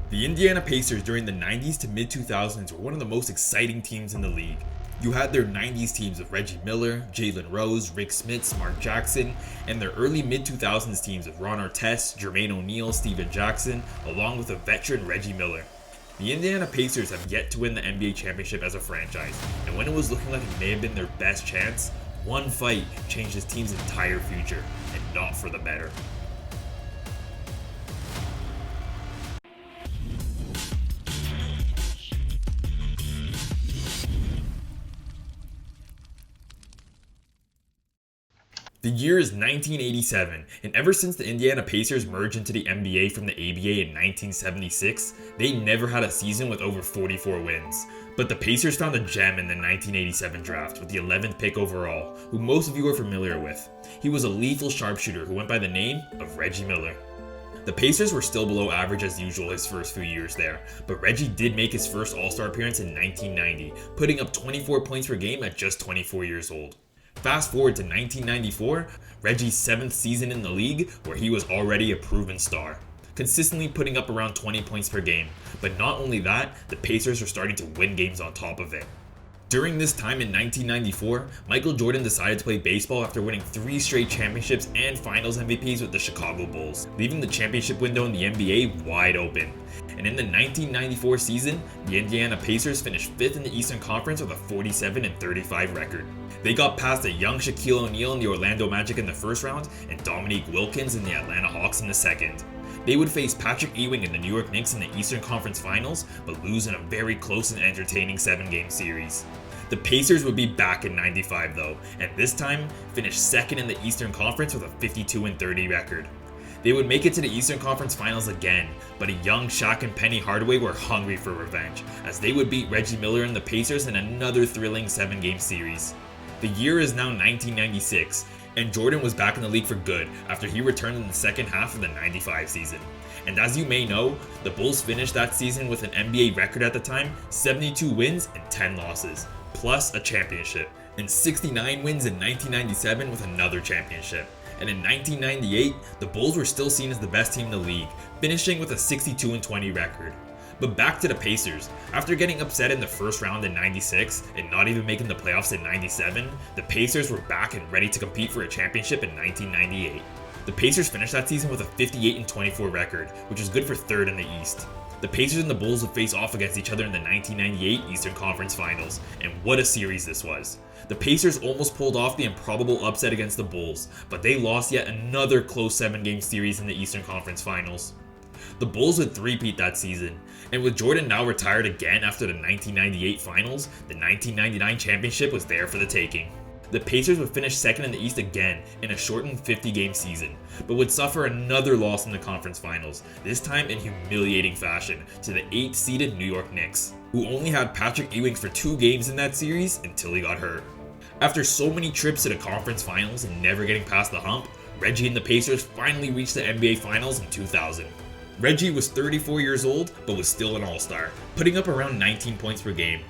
The Indiana Pacers during the 90s to mid-2000s were one of the most exciting teams in the league. You had their 90s teams of Reggie Miller, Jalen Rose, Rick Smits, Mark Jackson, and their early mid-2000s teams of Ron Artest, Jermaine O'Neal, Steven Jackson, along with a veteran Reggie Miller. The Indiana Pacers have yet to win the NBA championship as a franchise, and when it was looking like it may have been their best chance, one fight changed this team's entire future, and not for the better. The year is 1987, and ever since the Indiana Pacers merged into the NBA from the ABA in 1976, they never had a season with over 44 wins. But the Pacers found a gem in the 1987 draft with the 11th pick overall, who most of you are familiar with. He was a lethal sharpshooter who went by the name of Reggie Miller. The Pacers were still below average as usual his first few years there, but Reggie did make his first All-Star appearance in 1990, putting up 24 points per game at just 24 years old. Fast forward to 1994, Reggie's 7th season in the league, where he was already a proven star, consistently putting up around 20 points per game. But not only that, the Pacers were starting to win games on top of it. During this time in 1994, Michael Jordan decided to play baseball after winning 3 straight championships and finals MVPs with the Chicago Bulls, leaving the championship window in the NBA wide open. And in the 1994 season, the Indiana Pacers finished 5th in the Eastern Conference with a 47-35 record. They got past a young Shaquille O'Neal in the Orlando Magic in the first round and Dominique Wilkins in the Atlanta Hawks in the second. They would face Patrick Ewing in the New York Knicks in the Eastern Conference Finals, but lose in a very close and entertaining 7-game series. The Pacers would be back in 95 though, and this time finished 2nd in the Eastern Conference with a 52-30 record. They would make it to the Eastern Conference Finals again, but a young Shaq and Penny Hardaway were hungry for revenge, as they would beat Reggie Miller and the Pacers in another thrilling 7-game series. The year is now 1996, and Jordan was back in the league for good after he returned in the second half of the 95 season. And as you may know, the Bulls finished that season with an NBA record at the time, 72 wins and 10 losses, plus a championship, and 69 wins in 1997 with another championship. And in 1998, the Bulls were still seen as the best team in the league, finishing with a 62-20 record. But back to the Pacers. After getting upset in the first round in 96 and not even making the playoffs in 97, the Pacers were back and ready to compete for a championship in 1998. The Pacers finished that season with a 58-24 record, which was good for 3rd in the East. The Pacers and the Bulls would face off against each other in the 1998 Eastern Conference Finals, and what a series this was. The Pacers almost pulled off the improbable upset against the Bulls, but they lost yet another close 7-game series in the Eastern Conference Finals. The Bulls would three-peat that season, and with Jordan now retired again after the 1998 Finals, the 1999 championship was there for the taking. The Pacers would finish 2nd in the East again in a shortened 50-game season, but would suffer another loss in the conference finals, this time in humiliating fashion, to the 8th-seeded New York Knicks, who only had Patrick Ewing for 2 games in that series until he got hurt. After so many trips to the conference finals and never getting past the hump, Reggie and the Pacers finally reached the NBA Finals in 2000. Reggie was 34 years old, but was still an all-star, putting up around 19 points per game.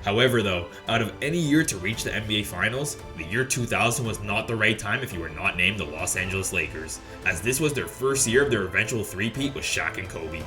However though, out of any year to reach the NBA Finals, the year 2000 was not the right time if you were not named the Los Angeles Lakers, as this was their first year of their eventual three-peat with Shaq and Kobe.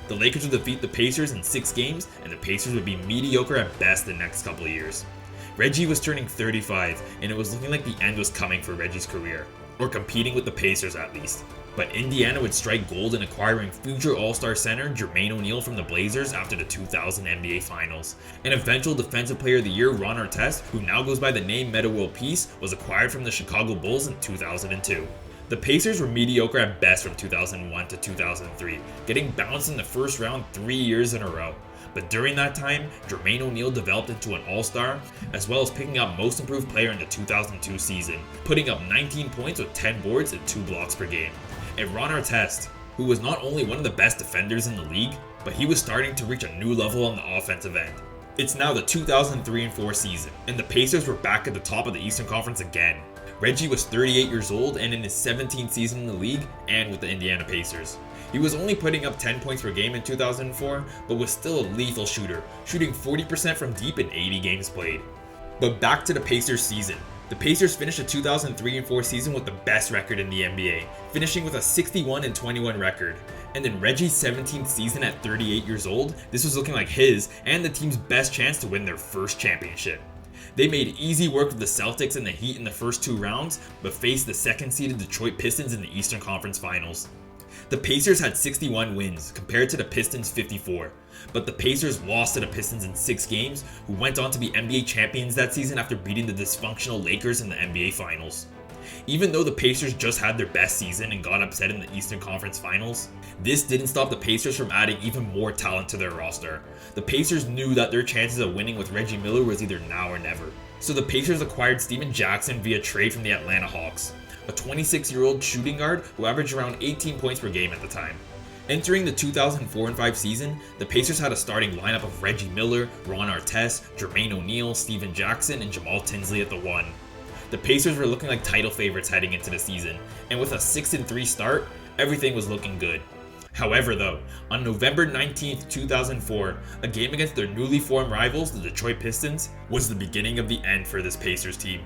The Lakers would defeat the Pacers in 6 games, and the Pacers would be mediocre at best the next couple of years. Reggie was turning 35, and it was looking like the end was coming for Reggie's career, or competing with the Pacers at least. But Indiana would strike gold in acquiring future All-Star center Jermaine O'Neal from the Blazers after the 2000 NBA Finals. An eventual Defensive Player of the Year, Ron Artest, who now goes by the name Metta World Peace, was acquired from the Chicago Bulls in 2002. The Pacers were mediocre at best from 2001 to 2003, getting bounced in the first round 3 years in a row. But during that time, Jermaine O'Neal developed into an all-star, as well as picking up Most Improved Player in the 2002 season, putting up 19 points with 10 boards and 2 blocks per game. And Ron Artest, who was not only one of the best defenders in the league, but he was starting to reach a new level on the offensive end. It's now the 2003-04 season, and the Pacers were back at the top of the Eastern Conference again. Reggie was 38 years old and in his 17th season in the league and with the Indiana Pacers. He was only putting up 10 points per game in 2004, but was still a lethal shooter, shooting 40% from deep in 80 games played. But back to the Pacers season. The Pacers finished the 2003-04 season with the best record in the NBA, finishing with a 61-21 record. And in Reggie's 17th season at 38 years old, this was looking like his and the team's best chance to win their first championship. They made easy work of the Celtics and the Heat in the first 2 rounds, but faced the second-seeded Detroit Pistons in the Eastern Conference Finals. The Pacers had 61 wins, compared to the Pistons' 54, but the Pacers lost to the Pistons in 6 games, who went on to be NBA champions that season after beating the dysfunctional Lakers in the NBA Finals. Even though the Pacers just had their best season and got upset in the Eastern Conference Finals, this didn't stop the Pacers from adding even more talent to their roster. The Pacers knew that their chances of winning with Reggie Miller was either now or never. So the Pacers acquired Steven Jackson via trade from the Atlanta Hawks, a 26-year-old shooting guard who averaged around 18 points per game at the time. Entering the 2004-05 season, the Pacers had a starting lineup of Reggie Miller, Ron Artest, Jermaine O'Neal, Steven Jackson, and Jamal Tinsley at the 1. The Pacers were looking like title favorites heading into the season, and with a 6-3 start, everything was looking good. However though, on November 19th, 2004, a game against their newly formed rivals, the Detroit Pistons, was the beginning of the end for this Pacers team.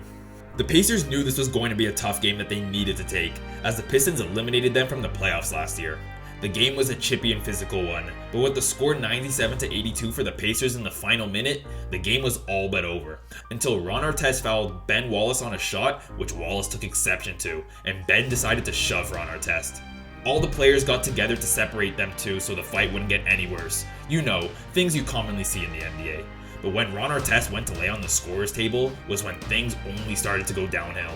The Pacers knew this was going to be a tough game that they needed to take, as the Pistons eliminated them from the playoffs last year. The game was a chippy and physical one, but with the score 97-82 for the Pacers in the final minute, the game was all but over, until Ron Artest fouled Ben Wallace on a shot, which Wallace took exception to, and Ben decided to shove Ron Artest. All the players got together to separate them two so the fight wouldn't get any worse. You know, things you commonly see in the NBA. But when Ron Artest went to lay on the scorer's table was when things only started to go downhill.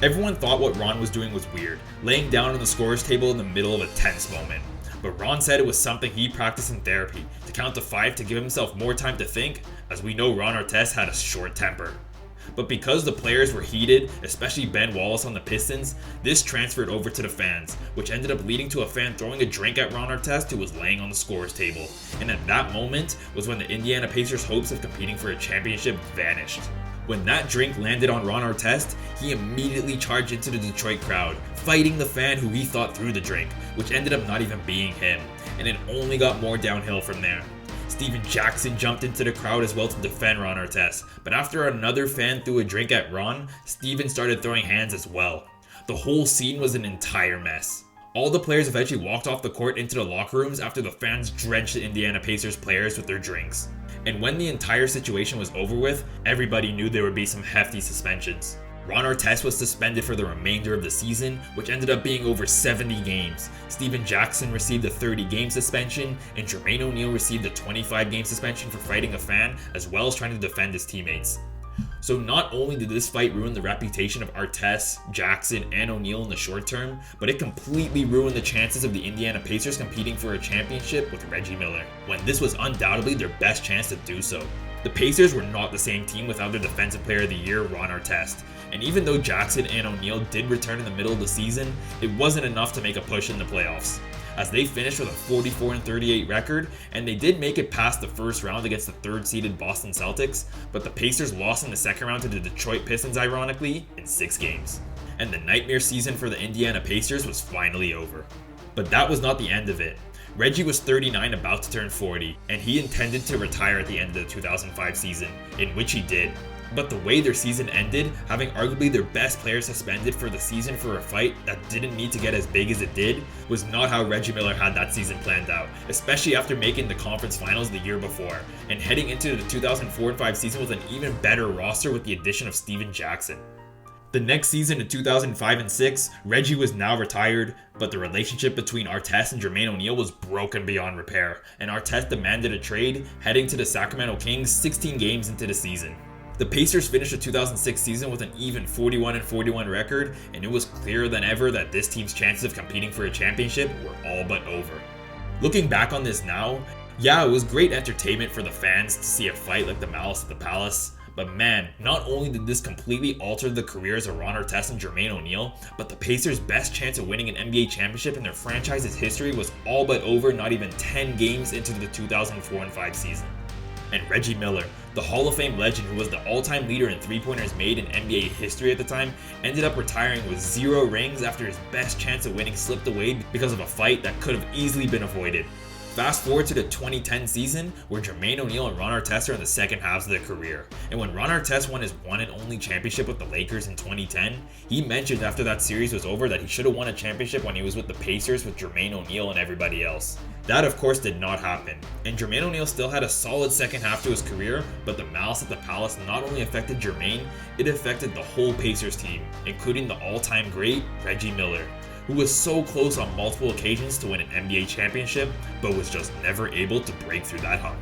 Everyone thought what Ron was doing was weird, laying down on the scorer's table in the middle of a tense moment. But Ron said it was something he practiced in therapy, to count to 5 to give himself more time to think, as we know Ron Artest had a short temper. But because the players were heated, especially Ben Wallace on the Pistons, this transferred over to the fans, which ended up leading to a fan throwing a drink at Ron Artest who was laying on the scorer's table. And at that moment was when the Indiana Pacers' hopes of competing for a championship vanished. When that drink landed on Ron Artest, he immediately charged into the Detroit crowd, fighting the fan who he thought threw the drink, which ended up not even being him, and it only got more downhill from there. Steven Jackson jumped into the crowd as well to defend Ron Artest, but after another fan threw a drink at Ron, Steven started throwing hands as well. The whole scene was an entire mess. All the players eventually walked off the court into the locker rooms after the fans drenched the Indiana Pacers players with their drinks. And when the entire situation was over with, everybody knew there would be some hefty suspensions. Ron Artest was suspended for the remainder of the season, which ended up being over 70 games. Steven Jackson received a 30-game suspension, and Jermaine O'Neal received a 25-game suspension for fighting a fan, as well as trying to defend his teammates. So not only did this fight ruin the reputation of Artest, Jackson, and O'Neal in the short term, but it completely ruined the chances of the Indiana Pacers competing for a championship with Reggie Miller, when this was undoubtedly their best chance to do so. The Pacers were not the same team without their Defensive Player of the Year, Ron Artest. And even though Jackson and O'Neal did return in the middle of the season, it wasn't enough to make a push in the playoffs, as they finished with a 44-38 record, and they did make it past the first round against the third-seeded Boston Celtics, but the Pacers lost in the second round to the Detroit Pistons, ironically, in 6 games. And the nightmare season for the Indiana Pacers was finally over. But that was not the end of it. Reggie was 39, about to turn 40, and he intended to retire at the end of the 2005 season, in which he did. But the way their season ended, having arguably their best player suspended for the season for a fight that didn't need to get as big as it did, was not how Reggie Miller had that season planned out, especially after making the conference finals the year before, and heading into the 2004-05 season with an even better roster with the addition of Steven Jackson. The next season in 2005 and 6, Reggie was now retired, but the relationship between Artest and Jermaine O'Neal was broken beyond repair, and Artest demanded a trade, heading to the Sacramento Kings 16 games into the season. The Pacers finished the 2006 season with an even 41-41 record, and it was clearer than ever that this team's chances of competing for a championship were all but over. Looking back on this now, yeah, it was great entertainment for the fans to see a fight like the Malice at the Palace, but man, not only did this completely alter the careers of Ron Artest and Jermaine O'Neal, but the Pacers' best chance of winning an NBA championship in their franchise's history was all but over not even 10 games into the 2004-05 season. And Reggie Miller, the Hall of Fame legend who was the all-time leader in three-pointers made in NBA history at the time, ended up retiring with 0 rings after his best chance of winning slipped away because of a fight that could have easily been avoided. Fast forward to the 2010 season, where Jermaine O'Neal and Ron Artest are in the second halves of their career. And when Ron Artest won his one and only championship with the Lakers in 2010, he mentioned after that series was over that he should have won a championship when he was with the Pacers with Jermaine O'Neal and everybody else. That of course did not happen, and Jermaine O'Neal still had a solid second half to his career, but the Malice at the Palace not only affected Jermaine, it affected the whole Pacers team, including the all-time great Reggie Miller, who was so close on multiple occasions to win an NBA championship, but was just never able to break through that hump.